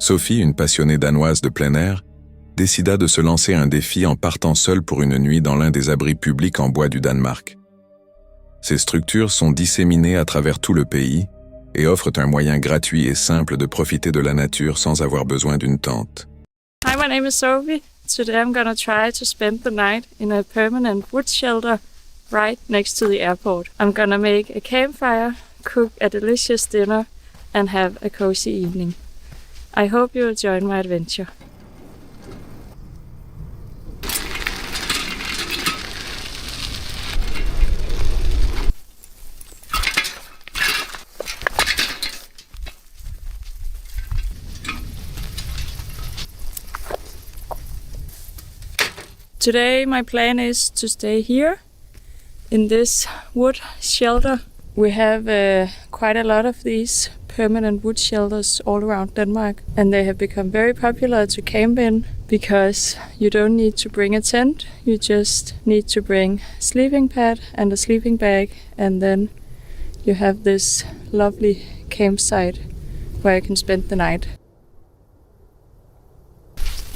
Sophie, une passionnée danoise de plein air, décida de se lancer un défi en partant seule pour une nuit dans l'un des abris publics en bois du Danemark. Ces structures sont disséminées à travers tout le pays et offrent un moyen gratuit et simple de profiter de la nature sans avoir besoin d'une tente. Hi, my name is Sophie. Today I'm gonna try to spend the night in a permanent wood shelter right next to the airport. I'm gonna make a campfire, cook a delicious dinner, and have a cozy evening. I hope you'll join my adventure. Today my plan is to stay here in this wood shelter. We have quite a lot of these permanent wood shelters all around Denmark, and they have become very popular to camp in because you don't need to bring a tent, you just need to bring a sleeping pad and a sleeping bag, and then you have this lovely campsite where you can spend the night.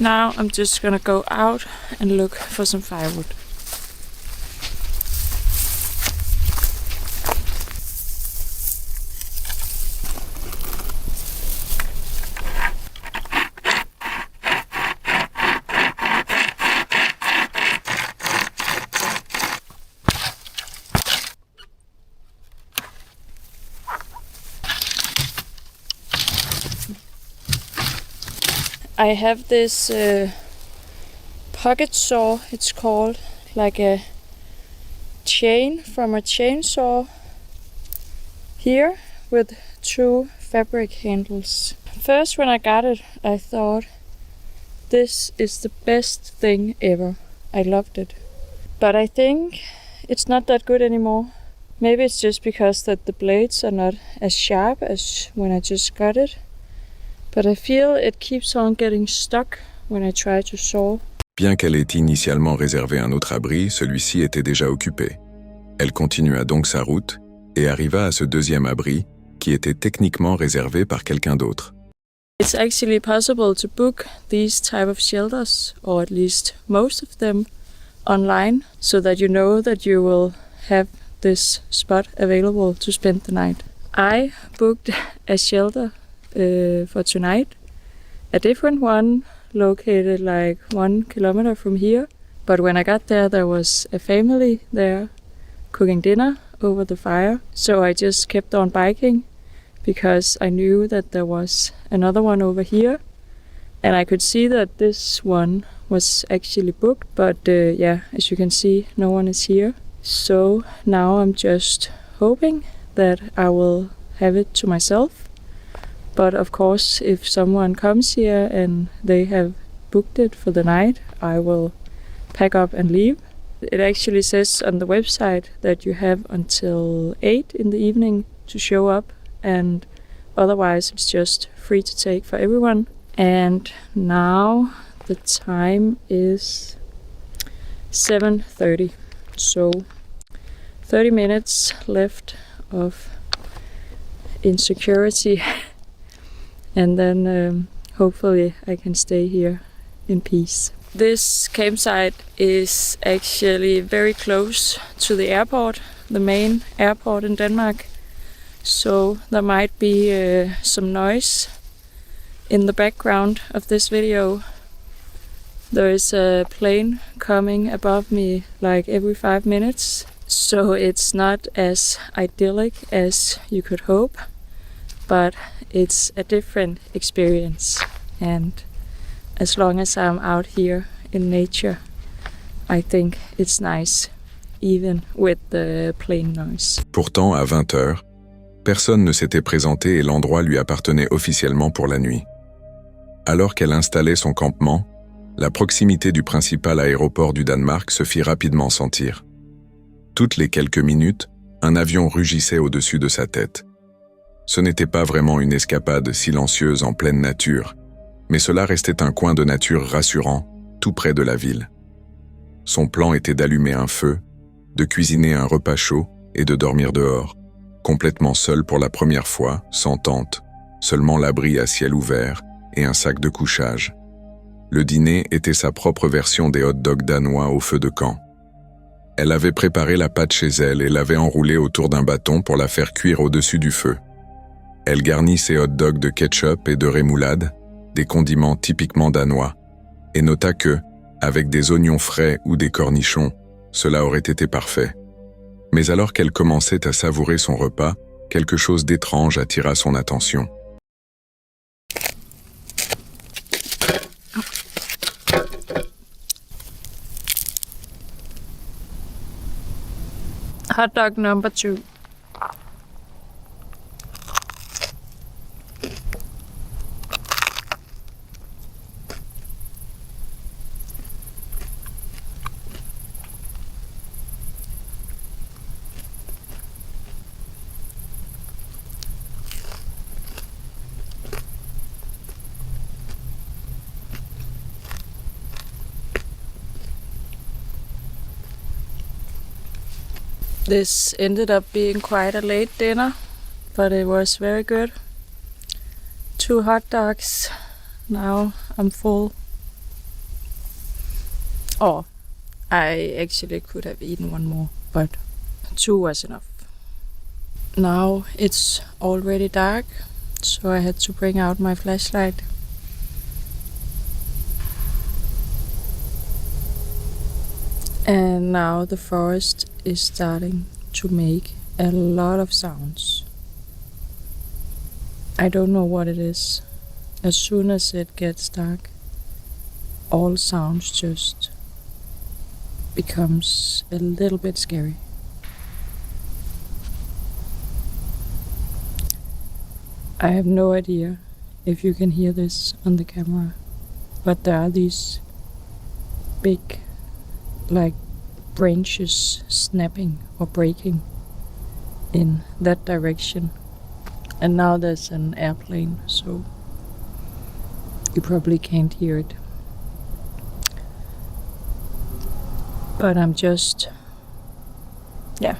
Now I'm just gonna go out and look for some firewood. I have this pocket saw, it's called, like a chain from a chainsaw here with two fabric handles. First, when I got it, I thought this is the best thing ever. I loved it. But I think it's not that good anymore. Maybe it's just because that the blades are not as sharp as when I just got it. But I feel it keeps on getting stuck when I try to saw. Bien qu'elle ait initialement réservé un autre abri, celui-ci était déjà occupé. Elle continua donc sa route et arriva à ce deuxième abri qui était techniquement réservé par quelqu'un d'autre. It's actually possible to book these type of shelters, or at least most of them, online, so that you know that you will have this spot available to spend the night. I booked a shelter for tonight, a different one located like 1 kilometer from here, but when I got there, there was a family there cooking dinner over the fire, so I just kept on biking because I knew that there was another one over here, and I could see that this one was actually booked, but yeah, as you can see, no one is here. So now I'm just hoping that I will have it to myself. But of course, if someone comes here and they have booked it for the night, I will pack up and leave. It actually says on the website that you have until 8 in the evening to show up, and otherwise it's just free to take for everyone. And now the time is 7:30, so 30 minutes left of insecurity. And then hopefully I can stay here in peace. This campsite is actually very close to the airport, the main airport in Denmark. So there might be some noise in the background of this video. There is a plane coming above me like every 5 minutes. So it's not as idyllic as you could hope, but it's a different experience, and as long as I'm out here in nature, I think it's nice, even with the plane noise. Pourtant, à 20 heures, personne ne s'était présenté et l'endroit lui appartenait officiellement pour la nuit. Alors qu'elle installait son campement, la proximité du principal aéroport du Danemark se fit rapidement sentir. Toutes les quelques minutes, un avion rugissait au-dessus de sa tête. Ce n'était pas vraiment une escapade silencieuse en pleine nature, mais cela restait un coin de nature rassurant, tout près de la ville. Son plan était d'allumer un feu, de cuisiner un repas chaud et de dormir dehors, complètement seul pour la première fois, sans tente, seulement l'abri à ciel ouvert et un sac de couchage. Le dîner était sa propre version des hot-dogs danois au feu de camp. Elle avait préparé la pâte chez elle et l'avait enroulée autour d'un bâton pour la faire cuire au-dessus du feu. Elle garnit ses hot-dogs de ketchup et de rémoulade, des condiments typiquement danois, et nota que, avec des oignons frais ou des cornichons, cela aurait été parfait. Mais alors qu'elle commençait à savourer son repas, quelque chose d'étrange attira son attention. Hot dog number 2. This ended up being quite a late dinner, but it was very good. 2 hot dogs. Now I'm full. Oh, I actually could have eaten one more, but 2 was enough. Now it's already dark, so I had to bring out my flashlight. And now the forest is starting to make a lot of sounds. I don't know what it is. As soon as it gets dark, all sounds just becomes a little bit scary. I have no idea if you can hear this on the camera, but there are these big, like, branches snapping or breaking in that direction. And now there's an airplane, so you probably can't hear it. But I'm just, I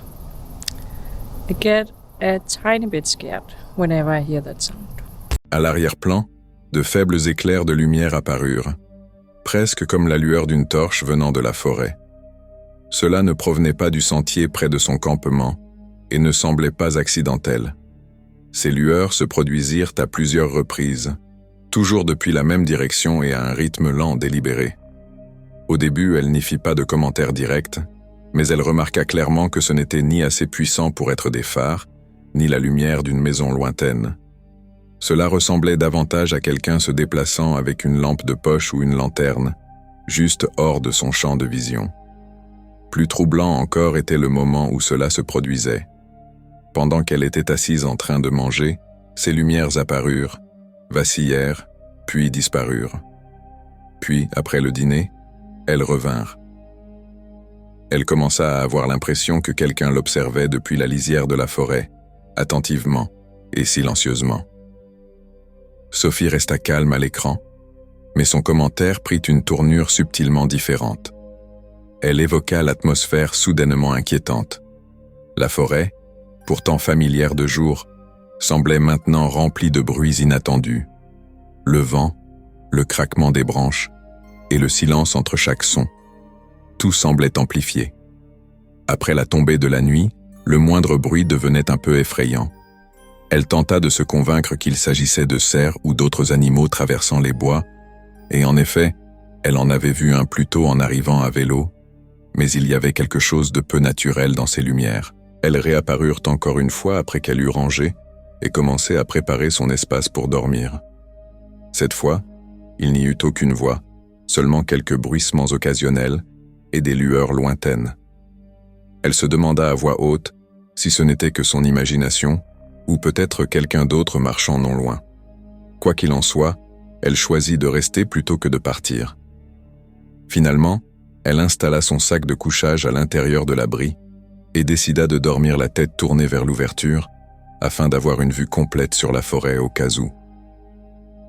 get a tiny bit scared whenever I hear that sound. À l'arrière-plan, de faibles éclairs de lumière apparurent, presque comme la lueur d'une torche venant de la forêt. Cela ne provenait pas du sentier près de son campement et ne semblait pas accidentel. Ces lueurs se produisirent à plusieurs reprises, toujours depuis la même direction et à un rythme lent délibéré. Au début, elle n'y fit pas de commentaire direct, mais elle remarqua clairement que ce n'était ni assez puissant pour être des phares, ni la lumière d'une maison lointaine. Cela ressemblait davantage à quelqu'un se déplaçant avec une lampe de poche ou une lanterne, juste hors de son champ de vision. Plus troublant encore était le moment où cela se produisait. Pendant qu'elle était assise en train de manger, ces lumières apparurent, vacillèrent, puis disparurent. Puis, après le dîner, elles revinrent. Elle commença à avoir l'impression que quelqu'un l'observait depuis la lisière de la forêt, attentivement et silencieusement. Sophie resta calme à l'écran, mais son commentaire prit une tournure subtilement différente. Elle évoqua l'atmosphère soudainement inquiétante. La forêt, pourtant familière de jour, semblait maintenant remplie de bruits inattendus. Le vent, le craquement des branches et le silence entre chaque son. Tout semblait amplifié. Après la tombée de la nuit, le moindre bruit devenait un peu effrayant. Elle tenta de se convaincre qu'il s'agissait de cerfs ou d'autres animaux traversant les bois, et en effet, elle en avait vu un plus tôt en arrivant à vélo, mais il y avait quelque chose de peu naturel dans ces lumières. Elles réapparurent encore une fois après qu'elle eut rangé et commencé à préparer son espace pour dormir. Cette fois, il n'y eut aucune voix, seulement quelques bruissements occasionnels et des lueurs lointaines. Elle se demanda à voix haute si ce n'était que son imagination ou peut-être quelqu'un d'autre marchant non loin. Quoi qu'il en soit, elle choisit de rester plutôt que de partir. Finalement, elle installa son sac de couchage à l'intérieur de l'abri et décida de dormir la tête tournée vers l'ouverture afin d'avoir une vue complète sur la forêt au cas où.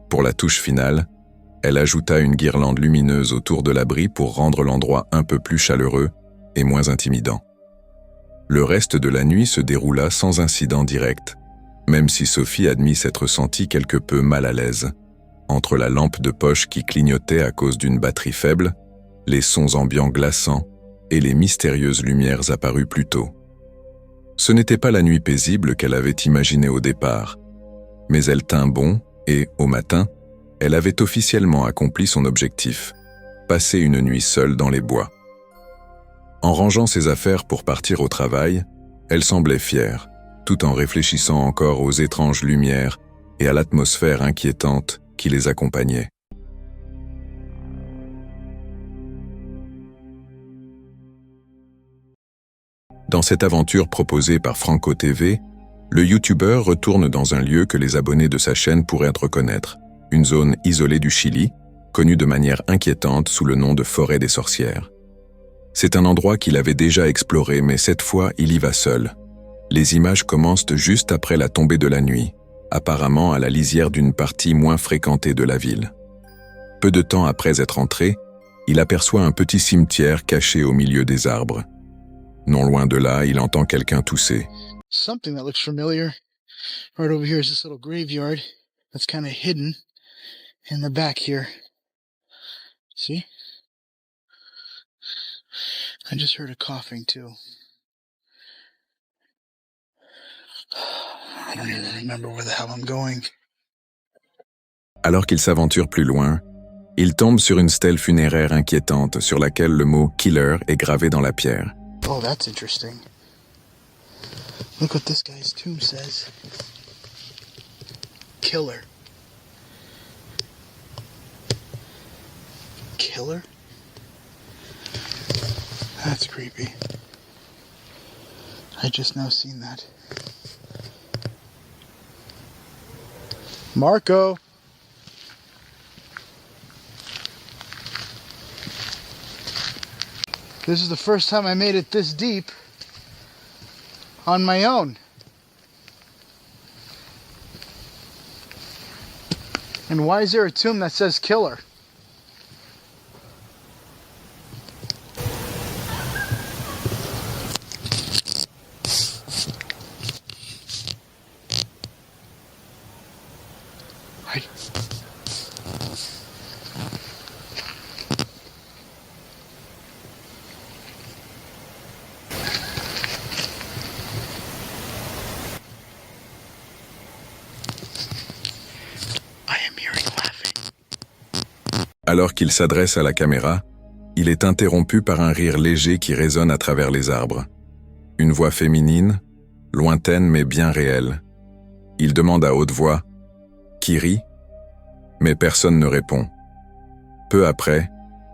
Pour la touche finale, elle ajouta une guirlande lumineuse autour de l'abri pour rendre l'endroit un peu plus chaleureux et moins intimidant. Le reste de la nuit se déroula sans incident direct, même si Sophie admit s'être sentie quelque peu mal à l'aise. entre la lampe de poche qui clignotait à cause d'une batterie faible, les sons ambiants glaçants et les mystérieuses lumières apparues plus tôt. Ce n'était pas la nuit paisible qu'elle avait imaginée au départ, mais elle tint bon et, au matin, elle avait officiellement accompli son objectif, passer une nuit seule dans les bois. En rangeant ses affaires pour partir au travail, elle semblait fière, tout en réfléchissant encore aux étranges lumières et à l'atmosphère inquiétante qui les accompagnait. Dans cette aventure proposée par Franco TV, le YouTuber retourne dans un lieu que les abonnés de sa chaîne pourraient reconnaître, une zone isolée du Chili, connue de manière inquiétante sous le nom de Forêt des Sorcières. C'est un endroit qu'il avait déjà exploré, mais cette fois, il y va seul. Les images commencent juste après la tombée de la nuit, apparemment à la lisière d'une partie moins fréquentée de la ville. Peu de temps après être entré, il aperçoit un petit cimetière caché au milieu des arbres. Non loin de là, il entend quelqu'un tousser. Something that looks familiar. Right over here is this little graveyard that's kind of hidden in the back here. See? I just heard a coughing too. I don't even remember where the hell I'm going. Alors qu'il s'aventure plus loin, il tombe sur une stèle funéraire inquiétante sur laquelle le mot « killer » est gravé dans la pierre. Oh, that's interesting. Look what this guy's tomb says. Killer. Killer? That's creepy. I just now seen that. Marco! This is the first time I made it this deep on my own. And why is there a tomb that says killer? Alors qu'il s'adresse à la caméra, il est interrompu par un rire léger qui résonne à travers les arbres. Une voix féminine, lointaine mais bien réelle. Il demande à haute voix « Qui rit ?» Mais personne ne répond. Peu après,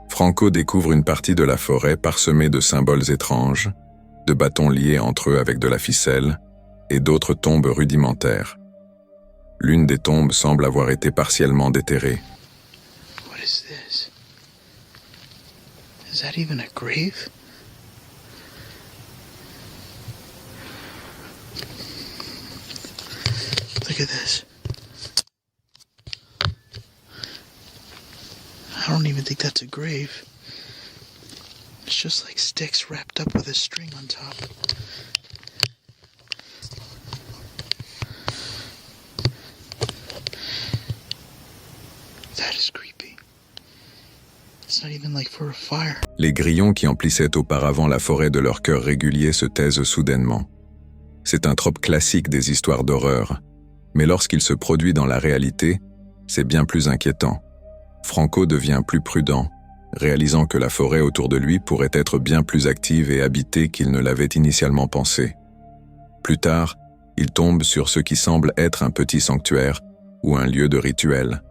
Franco découvre une partie de la forêt parsemée de symboles étranges, de bâtons liés entre eux avec de la ficelle et d'autres tombes rudimentaires. L'une des tombes semble avoir été partiellement déterrée. What is this? Is that even a grave? Look at this. I don't even think that's a grave. It's just like sticks wrapped up with a string on top. That is creepy. It's not even like for a fire. Les grillons qui emplissaient auparavant la forêt de leur chœur régulier se taisent soudainement. C'est un trope classique des histoires d'horreur, mais lorsqu'il se produit dans la réalité, c'est bien plus inquiétant. Franco devient plus prudent, réalisant que la forêt autour de lui pourrait être bien plus active et habitée qu'il ne l'avait initialement pensé. Plus tard, il tombe sur ce qui semble être un petit sanctuaire ou un lieu de rituel.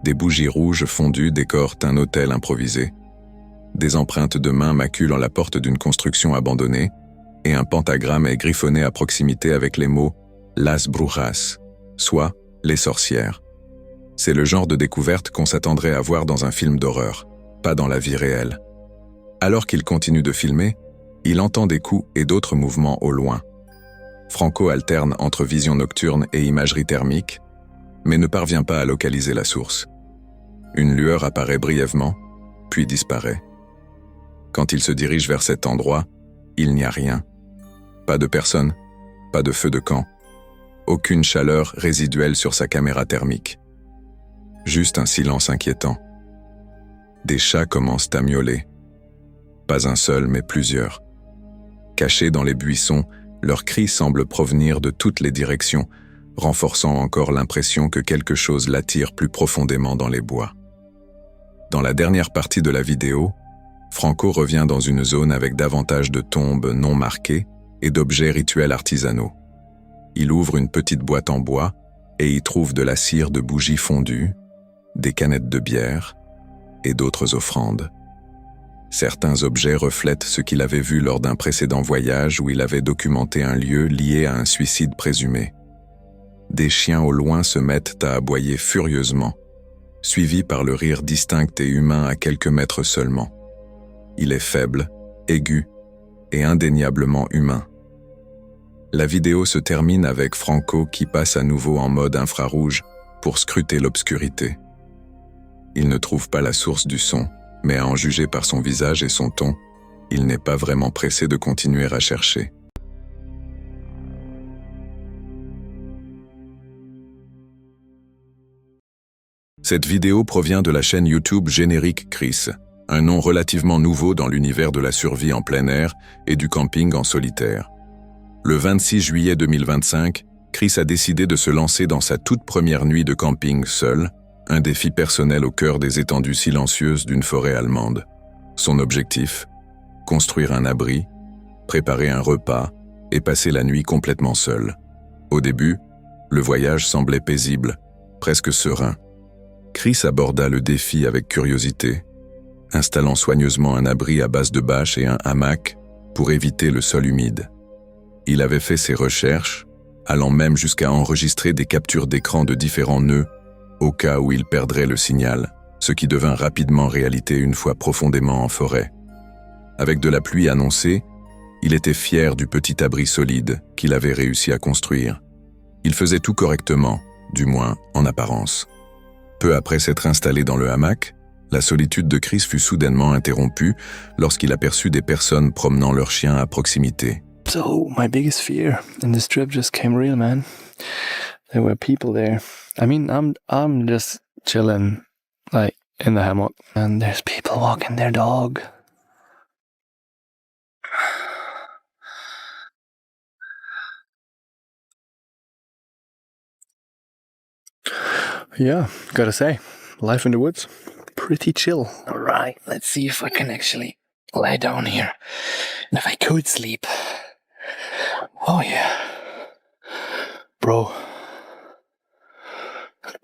Des bougies rouges fondues décorent un autel improvisé. Des empreintes de mains maculent la porte d'une construction abandonnée, et un pentagramme est griffonné à proximité avec les mots « Las Brujas », soit « les sorcières ». C'est le genre de découverte qu'on s'attendrait à voir dans un film d'horreur, pas dans la vie réelle. Alors qu'il continue de filmer, il entend des coups et d'autres mouvements au loin. Franco alterne entre vision nocturne et imagerie thermique, mais ne parvient pas à localiser la source. Une lueur apparaît brièvement, puis disparaît. Quand il se dirige vers cet endroit, il n'y a rien. Pas de personne, pas de feu de camp, aucune chaleur résiduelle sur sa caméra thermique. Juste un silence inquiétant. Des chats commencent à miauler. Pas un seul, mais plusieurs. Cachés dans les buissons, leurs cris semblent provenir de toutes les directions, renforçant encore l'impression que quelque chose l'attire plus profondément dans les bois. Dans la dernière partie de la vidéo, Franco revient dans une zone avec davantage de tombes non marquées et d'objets rituels artisanaux. Il ouvre une petite boîte en bois et y trouve de la cire de bougies fondues, des canettes de bière et d'autres offrandes. Certains objets reflètent ce qu'il avait vu lors d'un précédent voyage où il avait documenté un lieu lié à un suicide présumé. Des chiens au loin se mettent à aboyer furieusement, suivis par le rire distinct et humain à quelques mètres seulement. Il est faible, aigu et indéniablement humain. La vidéo se termine avec Franco qui passe à nouveau en mode infrarouge pour scruter l'obscurité. Il ne trouve pas la source du son, mais à en juger par son visage et son ton, il n'est pas vraiment pressé de continuer à chercher. Cette vidéo provient de la chaîne YouTube Générique Chris, un nom relativement nouveau dans l'univers de la survie en plein air et du camping en solitaire. Le 26 juillet 2025, Chris a décidé de se lancer dans sa toute première nuit de camping seul, un défi personnel au cœur des étendues silencieuses d'une forêt allemande. Son objectif ? Construire un abri, préparer un repas et passer la nuit complètement seul. Au début, le voyage semblait paisible, presque serein. Chris aborda le défi avec curiosité, installant soigneusement un abri à base de bâches et un hamac pour éviter le sol humide. Il avait fait ses recherches, allant même jusqu'à enregistrer des captures d'écran de différents nœuds au cas où il perdrait le signal, ce qui devint rapidement réalité une fois profondément en forêt. Avec de la pluie annoncée, il était fier du petit abri solide qu'il avait réussi à construire. Il faisait tout correctement, du moins en apparence. Peu après s'être installé dans le hamac, la solitude de Chris fut soudainement interrompue lorsqu'il aperçut des personnes promenant leurs chiens à proximité. So, my biggest fear in this trip just came real, man. There were people there. I mean, I'm just chilling, like, in the hammock, and there's people walking their dog. Yeah, gotta say, life in the woods, pretty chill. Alright, let's see if I can actually lie down here. And if I could sleep. Oh yeah. Bro.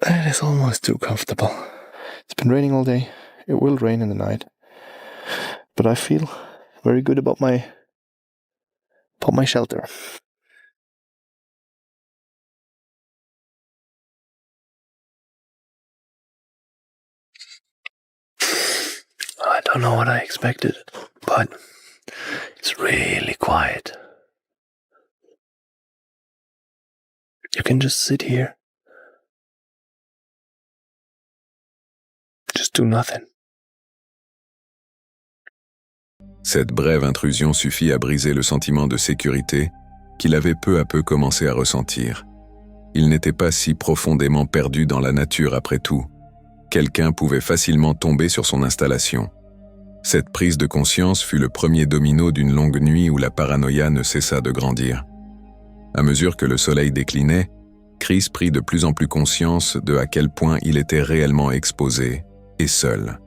That is almost too comfortable. It's been raining all day. It will rain in the night. But I feel very good about my shelter. I don't know what I expected, but it's really quiet. You can just sit here. Just do nothing. Cette brève intrusion suffit à briser le sentiment de sécurité qu'il avait peu à peu commencé à ressentir. Il n'était pas si profondément perdu dans la nature après tout. Quelqu'un pouvait facilement tomber sur son installation. Cette prise de conscience fut le premier domino d'une longue nuit où la paranoïa ne cessa de grandir. À mesure que le soleil déclinait, Chris prit de plus en plus conscience de à quel point il était réellement exposé et seul.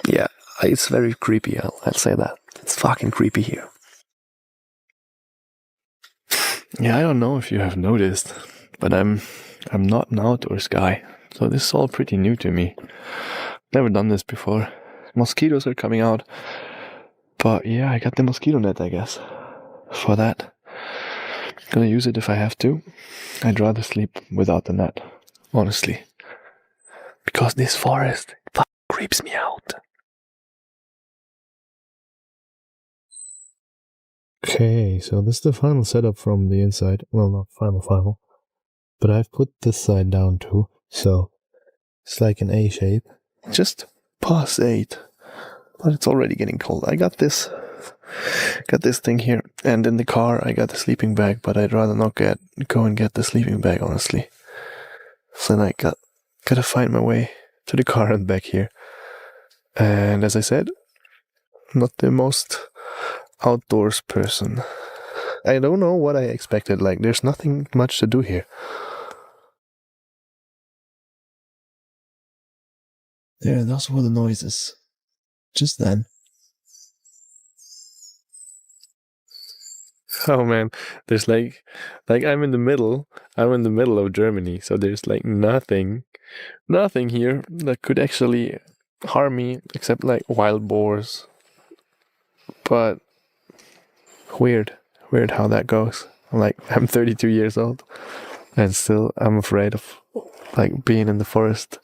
Yeah, it's very creepy, I'll say that. It's fucking creepy here. Yeah, I don't know if you have noticed, but I'm not an outdoors guy, so this is all pretty new to me. Never done this before. Mosquitoes are coming out, but yeah, I got the mosquito net, I guess, for that. Gonna use it if I have to. I'd rather sleep without the net, honestly, because this forest fucking creeps me out. Okay, so this is the final setup from the inside. Well, not final, but I've put this side down too, so it's like an A shape. Just past 8, but it's already getting cold. I got this got this thing here, and in the car I got the sleeping bag, but I'd rather not go and get the sleeping bag, honestly. So then I gotta find my way to the car and back here. And as I said, not the most outdoors person. I don't know what I expected. Like, there's nothing much to do here. There, those were the noises. Just then. Oh man, there's like I'm in the middle of Germany, so there's like nothing here that could actually harm me except like wild boars. But weird how that goes. I'm 32 years old and still I'm afraid of like being in the forest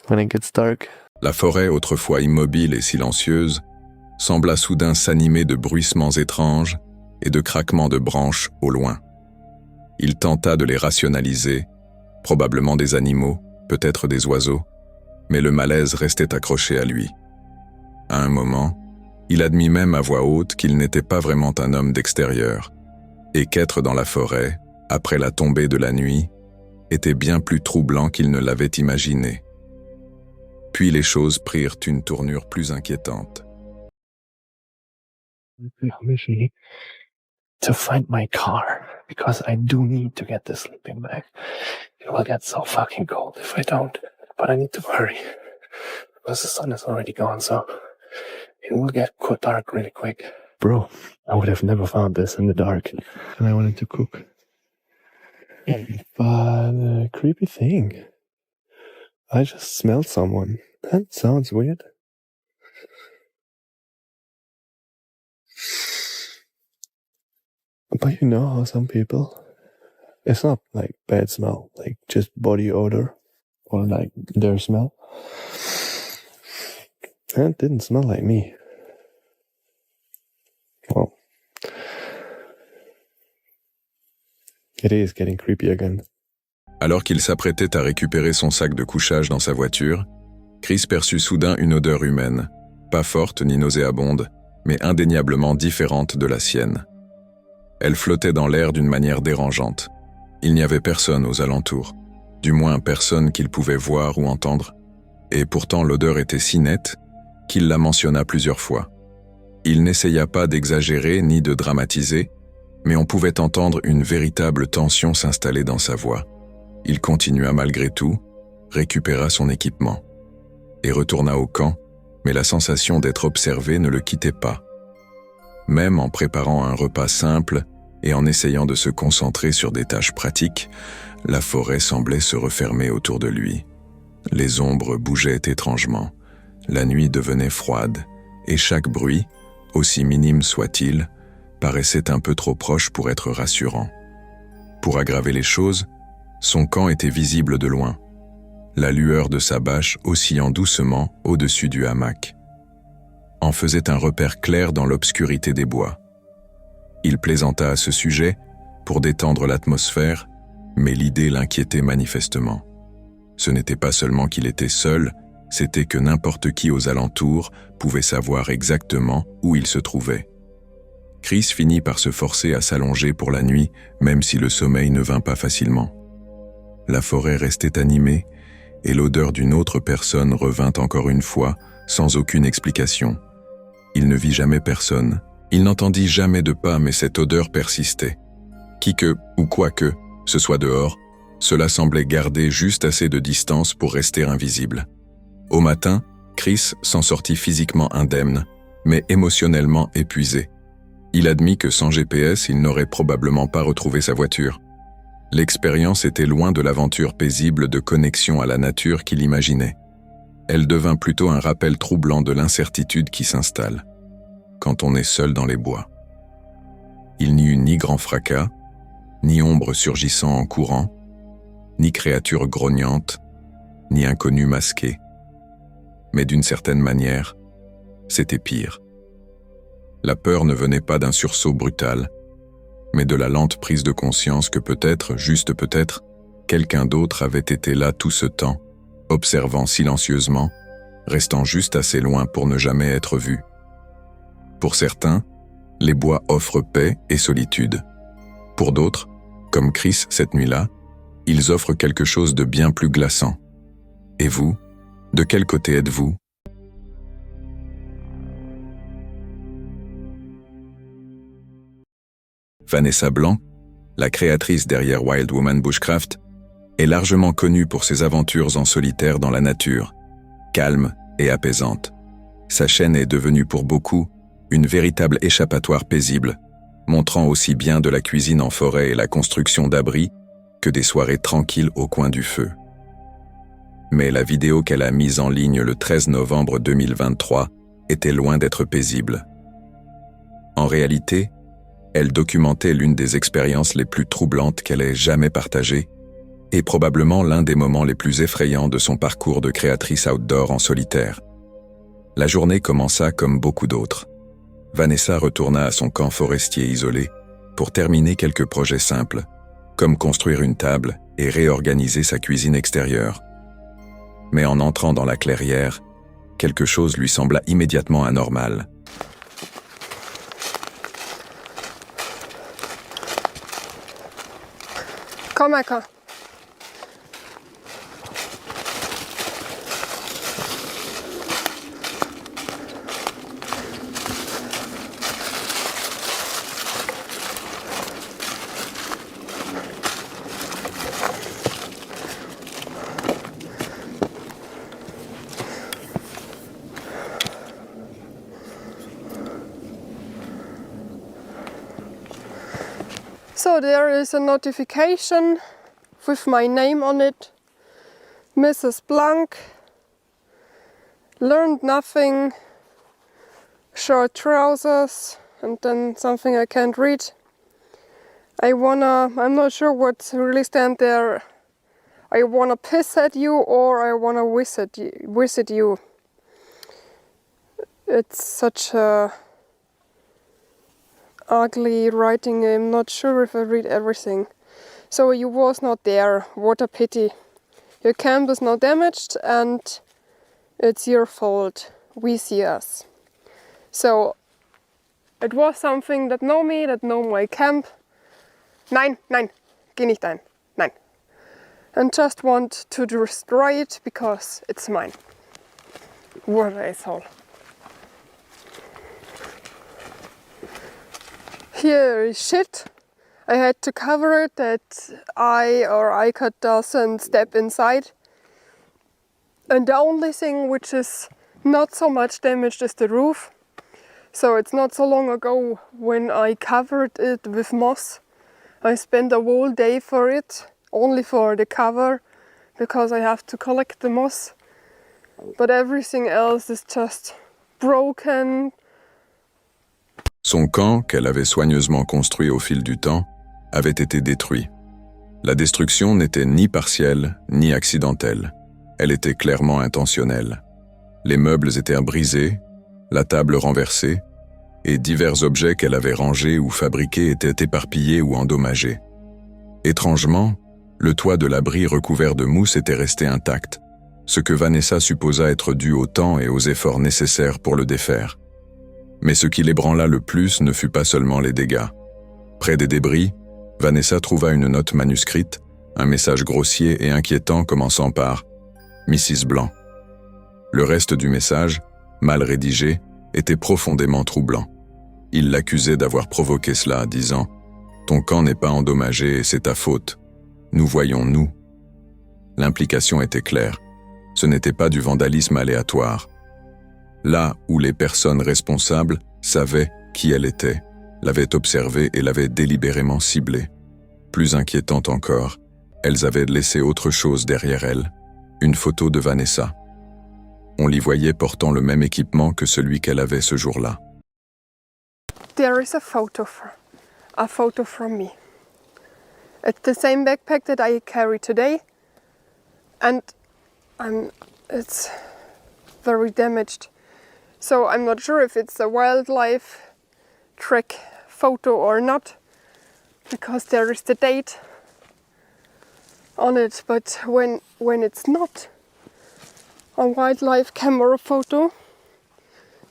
when it gets dark. La forêt, autrefois immobile et silencieuse, sembla soudain s'animer de bruissements étranges et de craquements de branches au loin. Il tenta de les rationaliser, probablement des animaux, peut-être des oiseaux, mais le malaise restait accroché à lui. À un moment, il admit même à voix haute qu'il n'était pas vraiment un homme d'extérieur, et qu'être dans la forêt, après la tombée de la nuit, était bien plus troublant qu'il ne l'avait imaginé. Puis les choses prirent une tournure plus inquiétante. To find my car, because I do need to get the sleeping bag. It will get so fucking cold if I don't, but I need to hurry, because the sun is already gone, so it will get dark really quick. Bro, I would have never found this in the dark, and I wanted to cook. But creepy thing. I just smelled someone. That sounds weird. But you know how some people, it's not like bad smell, like just body odor or like their smell. That didn't smell like me. Well, it is getting creepy again. Alors qu'il s'apprêtait à récupérer son sac de couchage dans sa voiture, Chris perçut soudain une odeur humaine, pas forte ni nauséabonde, mais indéniablement différente de la sienne. Elle flottait dans l'air d'une manière dérangeante. Il n'y avait personne aux alentours, du moins personne qu'il pouvait voir ou entendre, et pourtant l'odeur était si nette qu'il la mentionna plusieurs fois. Il n'essaya pas d'exagérer ni de dramatiser, mais on pouvait entendre une véritable tension s'installer dans sa voix. Il continua malgré tout, récupéra son équipement, et retourna au camp, mais la sensation d'être observé ne le quittait pas. Même en préparant un repas simple et en essayant de se concentrer sur des tâches pratiques, la forêt semblait se refermer autour de lui. Les ombres bougeaient étrangement, la nuit devenait froide, et chaque bruit, aussi minime soit-il, paraissait un peu trop proche pour être rassurant. Pour aggraver les choses, son camp était visible de loin, la lueur de sa bâche oscillant doucement au-dessus du hamac. En faisait un repère clair dans l'obscurité des bois. Il plaisanta à ce sujet pour détendre l'atmosphère, mais l'idée l'inquiétait manifestement. Ce n'était pas seulement qu'il était seul, c'était que n'importe qui aux alentours pouvait savoir exactement où il se trouvait. Chris finit par se forcer à s'allonger pour la nuit, même si le sommeil ne vint pas facilement. La forêt restait animée, et l'odeur d'une autre personne revint encore une fois, sans aucune explication. Il ne vit jamais personne, il n'entendit jamais de pas, mais cette odeur persistait. Qui que, ou quoi que, ce soit dehors, cela semblait garder juste assez de distance pour rester invisible. Au matin, Chris s'en sortit physiquement indemne, mais émotionnellement épuisé. Il admit que sans GPS, il n'aurait probablement pas retrouvé sa voiture. L'expérience était loin de l'aventure paisible de connexion à la nature qu'il imaginait. Elle devint plutôt un rappel troublant de l'incertitude qui s'installe quand on est seul dans les bois. Il n'y eut ni grand fracas, ni ombre surgissant en courant, ni créature grognante, ni inconnu masqué. Mais d'une certaine manière, c'était pire. La peur ne venait pas d'un sursaut brutal, mais de la lente prise de conscience que peut-être, juste peut-être, quelqu'un d'autre avait été là tout ce temps, observant silencieusement, restant juste assez loin pour ne jamais être vu. Pour certains, Les bois offrent paix et solitude. Pour d'autres, comme Chris cette nuit-là, ils offrent quelque chose de bien plus glaçant. Et vous, de quel côté êtes-vous ? Vanessa Blanc, la créatrice derrière Wild Woman Bushcraft, est largement connue pour ses aventures en solitaire dans la nature, calme et apaisante. Sa chaîne est devenue pour beaucoup une véritable échappatoire paisible, montrant aussi bien de la cuisine en forêt et la construction d'abris que des soirées tranquilles au coin du feu. Mais la vidéo qu'elle a mise en ligne le 13 novembre 2023 était loin d'être paisible. En réalité, elle documentait l'une des expériences les plus troublantes qu'elle ait jamais partagées et probablement l'un des moments les plus effrayants de son parcours de créatrice outdoor en solitaire. La journée commença comme beaucoup d'autres. Vanessa retourna à son camp forestier isolé pour terminer quelques projets simples, comme construire une table et réorganiser sa cuisine extérieure. Mais en entrant dans la clairière, quelque chose lui sembla immédiatement anormal. Kom her, kom. So there is a notification with my name on it. Mrs. Blank, learned nothing, short trousers, and then something I can't read. I'm not sure what's really stand there. I wanna piss at you or I wanna visit you. It's such a ugly writing. I'm not sure if I read everything. So you was not there. What a pity. Your camp is not damaged and it's your fault. We see us. So it was something that know me, that know my camp. Nein, geh nicht ein. Nein. And just want to destroy it because it's mine. What an asshole. Here is shit. I had to cover it that I doesn't step inside. And the only thing which is not so much damaged is the roof. So it's not so long ago when I covered it with moss. I spent a whole day for it, only for the cover, because I have to collect the moss. But everything else is just broken. Son camp, qu'elle avait soigneusement construit au fil du temps, avait été détruit. La destruction n'était ni partielle ni accidentelle. Elle était clairement intentionnelle. Les meubles étaient brisés, la table renversée, et divers objets qu'elle avait rangés ou fabriqués étaient éparpillés ou endommagés. Étrangement, le toit de l'abri recouvert de mousse était resté intact, ce que Vanessa supposa être dû au temps et aux efforts nécessaires pour le défaire. Mais ce qui l'ébranla le plus ne fut pas seulement les dégâts. Près des débris, Vanessa trouva une note manuscrite, un message grossier et inquiétant commençant par « Mrs. Blanc ». Le reste du message, mal rédigé, était profondément troublant. Il l'accusait d'avoir provoqué cela, disant « Ton camp n'est pas endommagé et c'est ta faute. Nous voyons nous ». L'implication était claire. Ce n'était pas du vandalisme aléatoire. Là où les personnes responsables savaient qui elle était, l'avaient observée et l'avaient délibérément ciblée. Plus inquiétante encore, elles avaient laissé autre chose derrière elles, une photo de Vanessa. On l'y voyait portant le même équipement que celui qu'elle avait ce jour-là. There is a photo from me. It's the same backpack that I carry today, and it's very damaged. So I'm not sure if it's a wildlife trek photo or not, because there is the date on it. But when it's not a wildlife camera photo,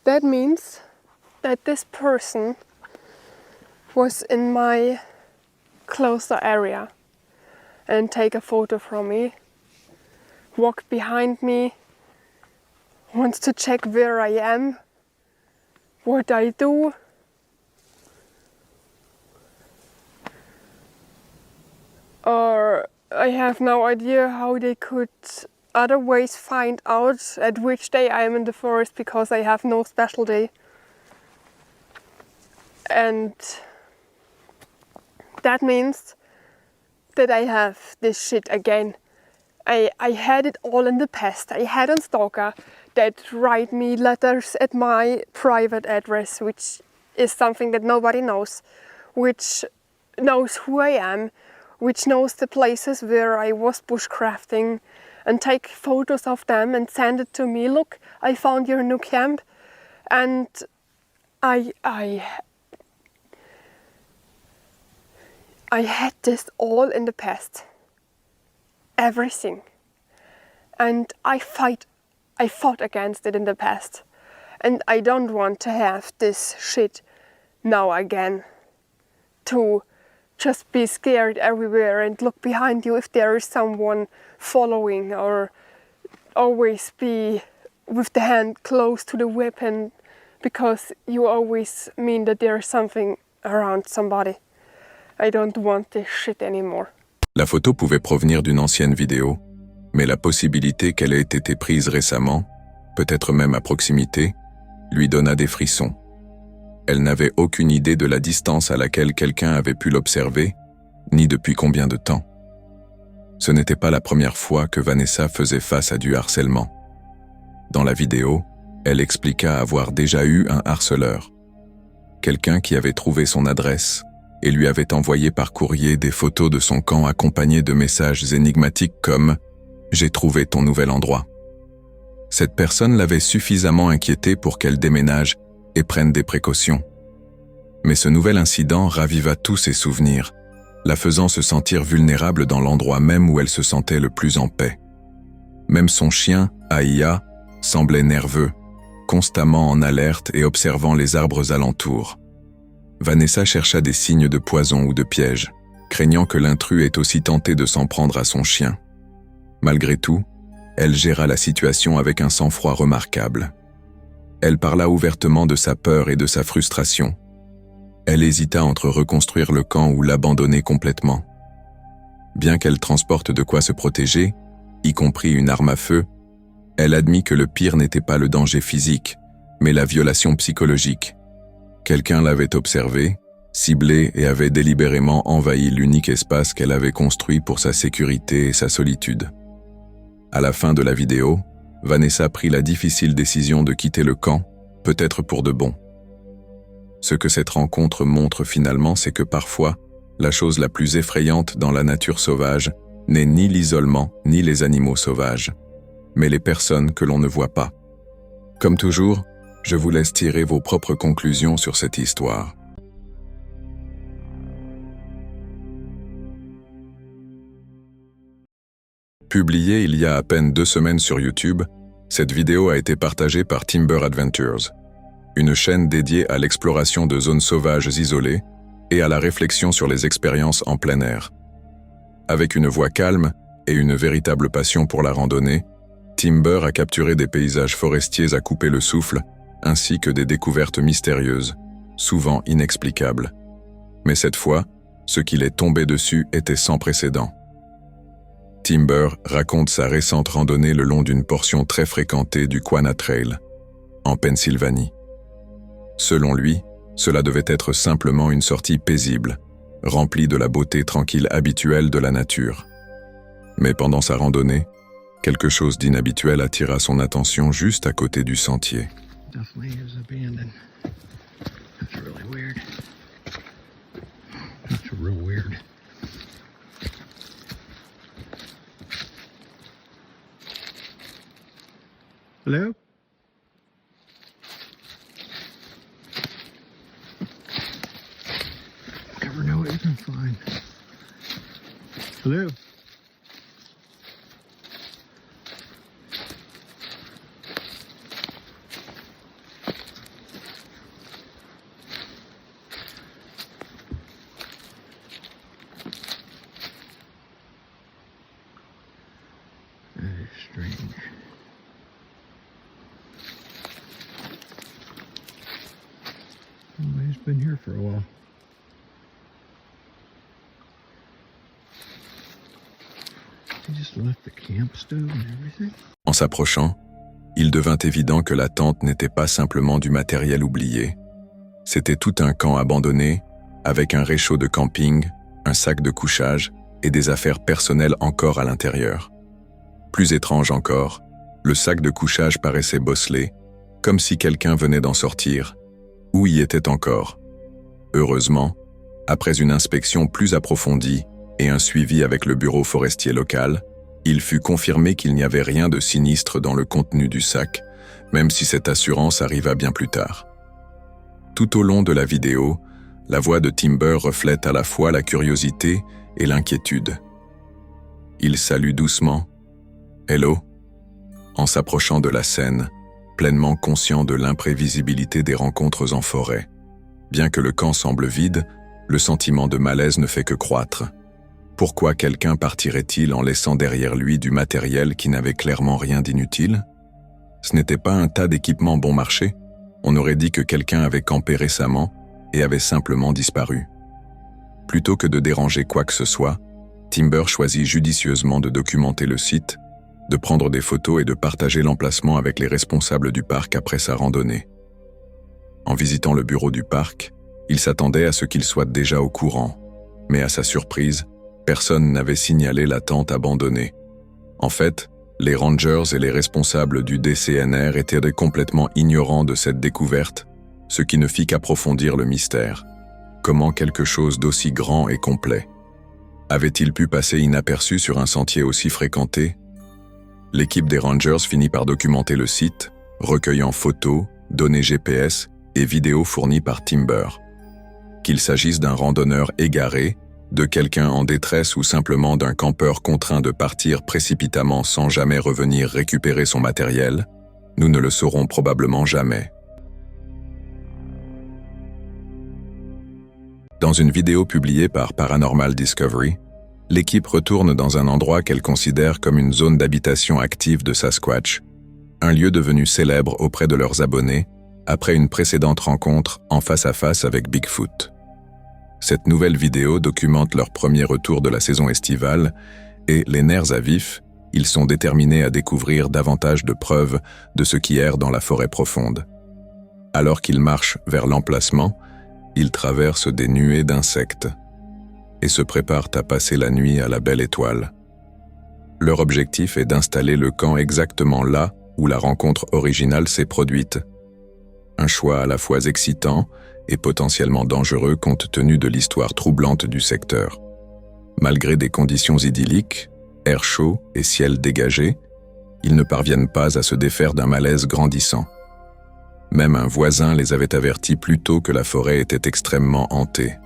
that means that this person was in my closer area and take a photo from me, walk behind me, wants to check where I am, what I do. Or I have no idea how they could otherwise find out at which day I am in the forest because I have no special day. And that means that I have this shit again. I had it all in the past. I had a stalker that write me letters at my private address, which is something that nobody knows, which knows who I am, which knows the places where I was bushcrafting, and take photos of them and send it to me. Look, I found your new camp. And I had this all in the past. Everything. And I fought against it in the past. And I don't want to have this shit now again. To just be scared everywhere and look behind you if there is someone following, or always be with the hand close to the weapon because you always mean that there is something around somebody. I don't want this shit anymore. La photo pouvait provenir d'une ancienne vidéo, mais la possibilité qu'elle ait été prise récemment, peut-être même à proximité, lui donna des frissons. Elle n'avait aucune idée de la distance à laquelle quelqu'un avait pu l'observer, ni depuis combien de temps. Ce n'était pas la première fois que Vanessa faisait face à du harcèlement. Dans la vidéo, elle expliqua avoir déjà eu un harceleur. Quelqu'un qui avait trouvé son adresse et lui avait envoyé par courrier des photos de son camp accompagnées de messages énigmatiques comme « J'ai trouvé ton nouvel endroit ». Cette personne l'avait suffisamment inquiétée pour qu'elle déménage et prenne des précautions. Mais ce nouvel incident raviva tous ses souvenirs, la faisant se sentir vulnérable dans l'endroit même où elle se sentait le plus en paix. Même son chien, Aïa, semblait nerveux, constamment en alerte et observant les arbres alentours. Vanessa chercha des signes de poison ou de piège, craignant que l'intrus ait aussi tenté de s'en prendre à son chien. Malgré tout, elle géra la situation avec un sang-froid remarquable. Elle parla ouvertement de sa peur et de sa frustration. Elle hésita entre reconstruire le camp ou l'abandonner complètement. Bien qu'elle transporte de quoi se protéger, y compris une arme à feu, elle admit que le pire n'était pas le danger physique, mais la violation psychologique. Quelqu'un l'avait observée, ciblée et avait délibérément envahi l'unique espace qu'elle avait construit pour sa sécurité et sa solitude. À la fin de la vidéo, Vanessa prit la difficile décision de quitter le camp, peut-être pour de bon. Ce que cette rencontre montre finalement, c'est que parfois, la chose la plus effrayante dans la nature sauvage n'est ni l'isolement ni les animaux sauvages, mais les personnes que l'on ne voit pas. Comme toujours, je vous laisse tirer vos propres conclusions sur cette histoire. Publiée il y a à peine 2 semaines sur YouTube, cette vidéo a été partagée par Timber Adventures, une chaîne dédiée à l'exploration de zones sauvages isolées et à la réflexion sur les expériences en plein air. Avec une voix calme et une véritable passion pour la randonnée, Timber a capturé des paysages forestiers à couper le souffle, ainsi que des découvertes mystérieuses, souvent inexplicables. Mais cette fois, ce qu'il est tombé dessus était sans précédent. Timber raconte sa récente randonnée le long d'une portion très fréquentée du Quanah Trail, en Pennsylvanie. Selon lui, cela devait être simplement une sortie paisible, remplie de la beauté tranquille habituelle de la nature. Mais pendant sa randonnée, quelque chose d'inhabituel attira son attention juste à côté du sentier. Definitely is abandoned. That's really weird. That's real weird. Hello? Never know what you can find. Hello? very strange. Well, he's been here for a while. He just left the camp stove and everything. En s'approchant, il devint évident que la tente n'était pas simplement du matériel oublié. C'était tout un camp abandonné, avec un réchaud de camping, un sac de couchage et des affaires personnelles encore à l'intérieur. Plus étrange encore, le sac de couchage paraissait bosselé, comme si quelqu'un venait d'en sortir, ou y était encore. Heureusement, après une inspection plus approfondie et un suivi avec le bureau forestier local, il fut confirmé qu'il n'y avait rien de sinistre dans le contenu du sac, même si cette assurance arriva bien plus tard. Tout au long de la vidéo, la voix de Timber reflète à la fois la curiosité et l'inquiétude. Il salue doucement « Hello » en s'approchant de la scène, pleinement conscient de l'imprévisibilité des rencontres en forêt. Bien que le camp semble vide, le sentiment de malaise ne fait que croître. Pourquoi quelqu'un partirait-il en laissant derrière lui du matériel qui n'avait clairement rien d'inutile? Ce n'était pas un tas d'équipements bon marché. On aurait dit que quelqu'un avait campé récemment et avait simplement disparu. Plutôt que de déranger quoi que ce soit, Timber choisit judicieusement de documenter le site, de prendre des photos et de partager l'emplacement avec les responsables du parc après sa randonnée. En visitant le bureau du parc, il s'attendait à ce qu'il soit déjà au courant, mais à sa surprise, personne n'avait signalé la tente abandonnée. En fait, les rangers et les responsables du DCNR étaient complètement ignorants de cette découverte, ce qui ne fit qu'approfondir le mystère. Comment quelque chose d'aussi grand et complet avait-il pu passer inaperçu sur un sentier aussi fréquenté? L'équipe des Rangers finit par documenter le site, recueillant photos, données GPS et vidéos fournies par Timber. Qu'il s'agisse d'un randonneur égaré, de quelqu'un en détresse ou simplement d'un campeur contraint de partir précipitamment sans jamais revenir récupérer son matériel, nous ne le saurons probablement jamais. Dans une vidéo publiée par Paranormal Discovery, l'équipe retourne dans un endroit qu'elle considère comme une zone d'habitation active de Sasquatch, un lieu devenu célèbre auprès de leurs abonnés après une précédente rencontre en face-à-face avec Bigfoot. Cette nouvelle vidéo documente leur premier retour de la saison estivale et, les nerfs à vif, ils sont déterminés à découvrir davantage de preuves de ce qui erre dans la forêt profonde. Alors qu'ils marchent vers l'emplacement, ils traversent des nuées d'insectes et se préparent à passer la nuit à la belle étoile. Leur objectif est d'installer le camp exactement là où la rencontre originale s'est produite. Un choix à la fois excitant et potentiellement dangereux compte tenu de l'histoire troublante du secteur. Malgré des conditions idylliques, air chaud et ciel dégagé, ils ne parviennent pas à se défaire d'un malaise grandissant. Même un voisin les avait avertis plus tôt que la forêt était extrêmement hantée.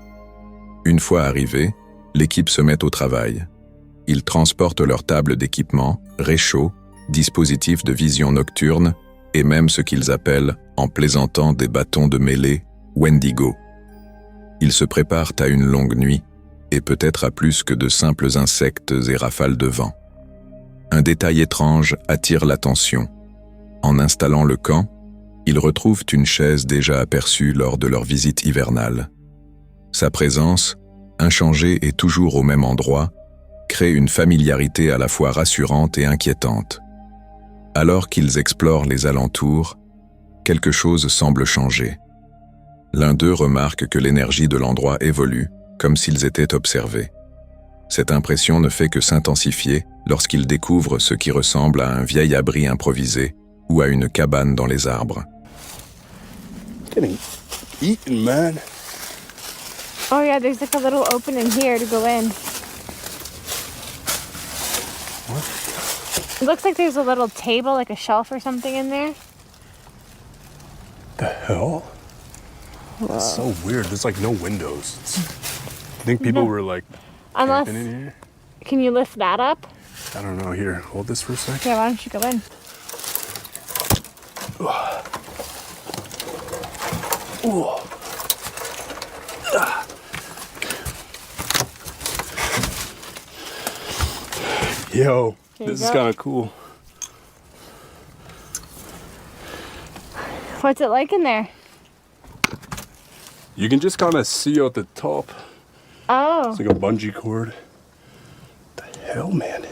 Une fois arrivés, l'équipe se met au travail. Ils transportent leur table d'équipement, réchaud, dispositifs de vision nocturne et même ce qu'ils appellent, en plaisantant, des bâtons de mêlée, Wendigo. Ils se préparent à une longue nuit et peut-être à plus que de simples insectes et rafales de vent. Un détail étrange attire l'attention. En installant le camp, ils retrouvent une chaise déjà aperçue lors de leur visite hivernale. Sa présence, inchangée et toujours au même endroit, crée une familiarité à la fois rassurante et inquiétante. Alors qu'ils explorent les alentours, quelque chose semble changer. L'un d'eux remarque que l'énergie de l'endroit évolue, comme s'ils étaient observés. Cette impression ne fait que s'intensifier lorsqu'ils découvrent ce qui ressemble à un vieil abri improvisé ou à une cabane dans les arbres. Getting eaten, man. Oh yeah, there's like a little opening here to go in. What? It looks like there's a little table, like a shelf or something in there. The hell? That's so weird. There's like no windows. I think people were like Unless, camping in here. can you lift that up? I don't know. Here, hold this for a sec. Yeah, why don't you go in? Ooh. Yo, There you this is go. kind of cool. What's it like in there? You can just kind of see out the top. Oh. It's like a bungee cord. What the hell, man?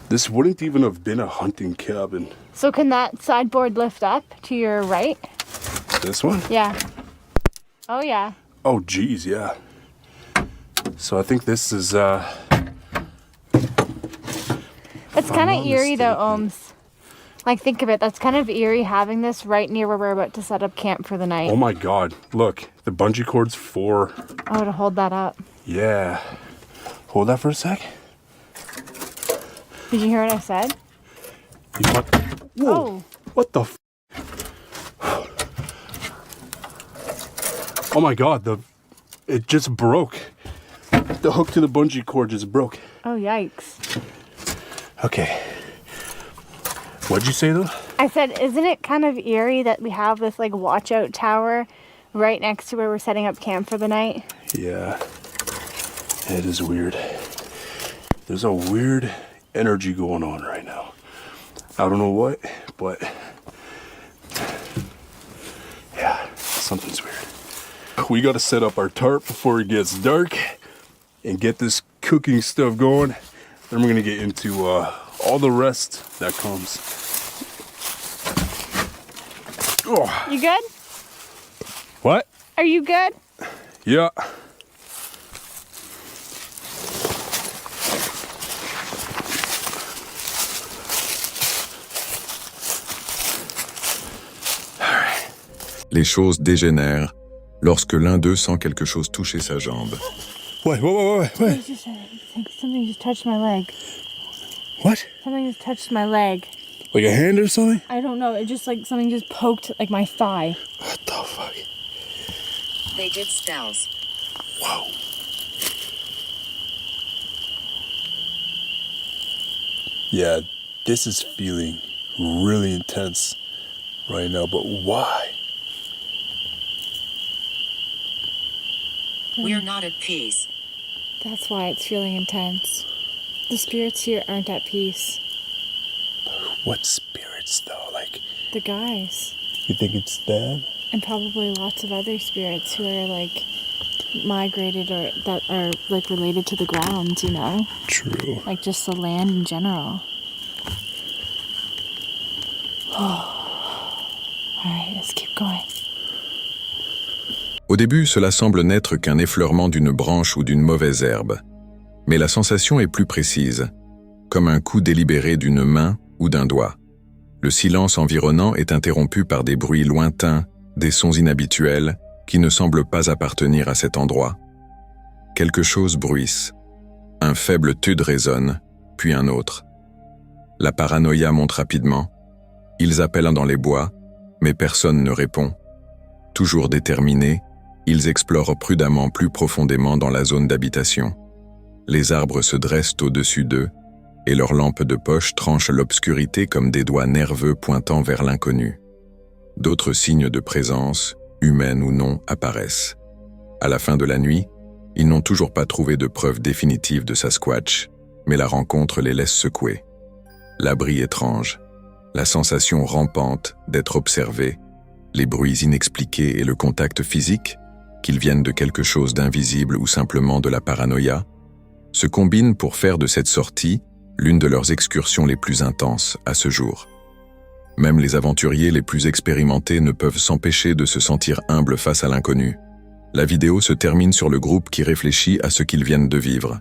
This wouldn't even have been a hunting cabin. So can that sideboard lift up to your right? This one? Yeah. Oh, yeah. Oh, geez, yeah. So I think this is, It's kind of not eerie, though, mistaken. Ohms. Like, think of it. That's kind of eerie having this right near where we're about to set up camp for the night. oh my God. Look, the bungee cord's for, Oh, to hold that up. yeah. Hold that for a sec. Did you hear what I said? You want, whoa, Oh. what the Oh my God, it just broke. The hook to the bungee cord just broke. Oh, yikes. Okay. What'd you say though? I said, isn't it kind of eerie that we have this, like, watch out tower right next to where we're setting up camp for the night? Yeah. It is weird. There's a weird energy going on right now. I don't know what, but yeah, something's weird. We gotta set up our tarp before it gets dark and get this cooking stuff going. Then we're gonna get into all the rest that comes. Oh, You good? what? Are you good? Yeah. Les choses dégénèrent lorsque l'un d'eux sent quelque chose toucher sa jambe. Wait. Something just touched my leg. What? Something just touched my leg. Like a hand or something? I don't know. It just, like, something just poked, like, my thigh. What the fuck? They did spells. Whoa. Yeah, this is feeling really intense right now, but why? We're not at peace. That's why it's feeling intense. The spirits here aren't at peace. What spirits though? Like, The guys. you think it's them? And probably lots of other spirits who are, like, migrated or that are, like, related to the grounds, you know? True. Like, just the land in general. Alright, let's keep going. Au début, cela semble n'être qu'un effleurement d'une branche ou d'une mauvaise herbe. Mais la sensation est plus précise, comme un coup délibéré d'une main ou d'un doigt. Le silence environnant est interrompu par des bruits lointains, des sons inhabituels, qui ne semblent pas appartenir à cet endroit. Quelque chose bruisse. Un faible tude résonne, puis un autre. La paranoïa monte rapidement. Ils appellent dans les bois, mais personne ne répond. Toujours déterminés, ils explorent prudemment plus profondément dans la zone d'habitation. Les arbres se dressent au-dessus d'eux, et leurs lampes de poche tranchent l'obscurité comme des doigts nerveux pointant vers l'inconnu. D'autres signes de présence, humaine ou non, apparaissent. À la fin de la nuit, ils n'ont toujours pas trouvé de preuve définitive de Sasquatch, mais la rencontre les laisse secouer. L'abri étrange, la sensation rampante d'être observé, les bruits inexpliqués et le contact physique, qu'ils viennent de quelque chose d'invisible ou simplement de la paranoïa, se combinent pour faire de cette sortie l'une de leurs excursions les plus intenses à ce jour. Même les aventuriers les plus expérimentés ne peuvent s'empêcher de se sentir humbles face à l'inconnu. La vidéo se termine sur le groupe qui réfléchit à ce qu'ils viennent de vivre.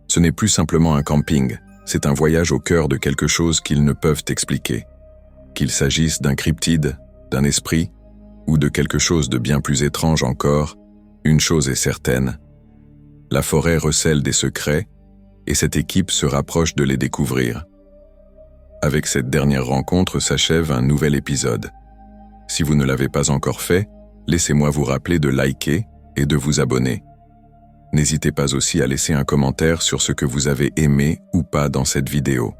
Ce n'est plus simplement un camping, c'est un voyage au cœur de quelque chose qu'ils ne peuvent expliquer. Qu'il s'agisse d'un cryptide, d'un esprit, ou de quelque chose de bien plus étrange encore, une chose est certaine. La forêt recèle des secrets, et cette équipe se rapproche de les découvrir. Avec cette dernière rencontre s'achève un nouvel épisode. Si vous ne l'avez pas encore fait, laissez-moi vous rappeler de liker et de vous abonner. N'hésitez pas aussi à laisser un commentaire sur ce que vous avez aimé ou pas dans cette vidéo.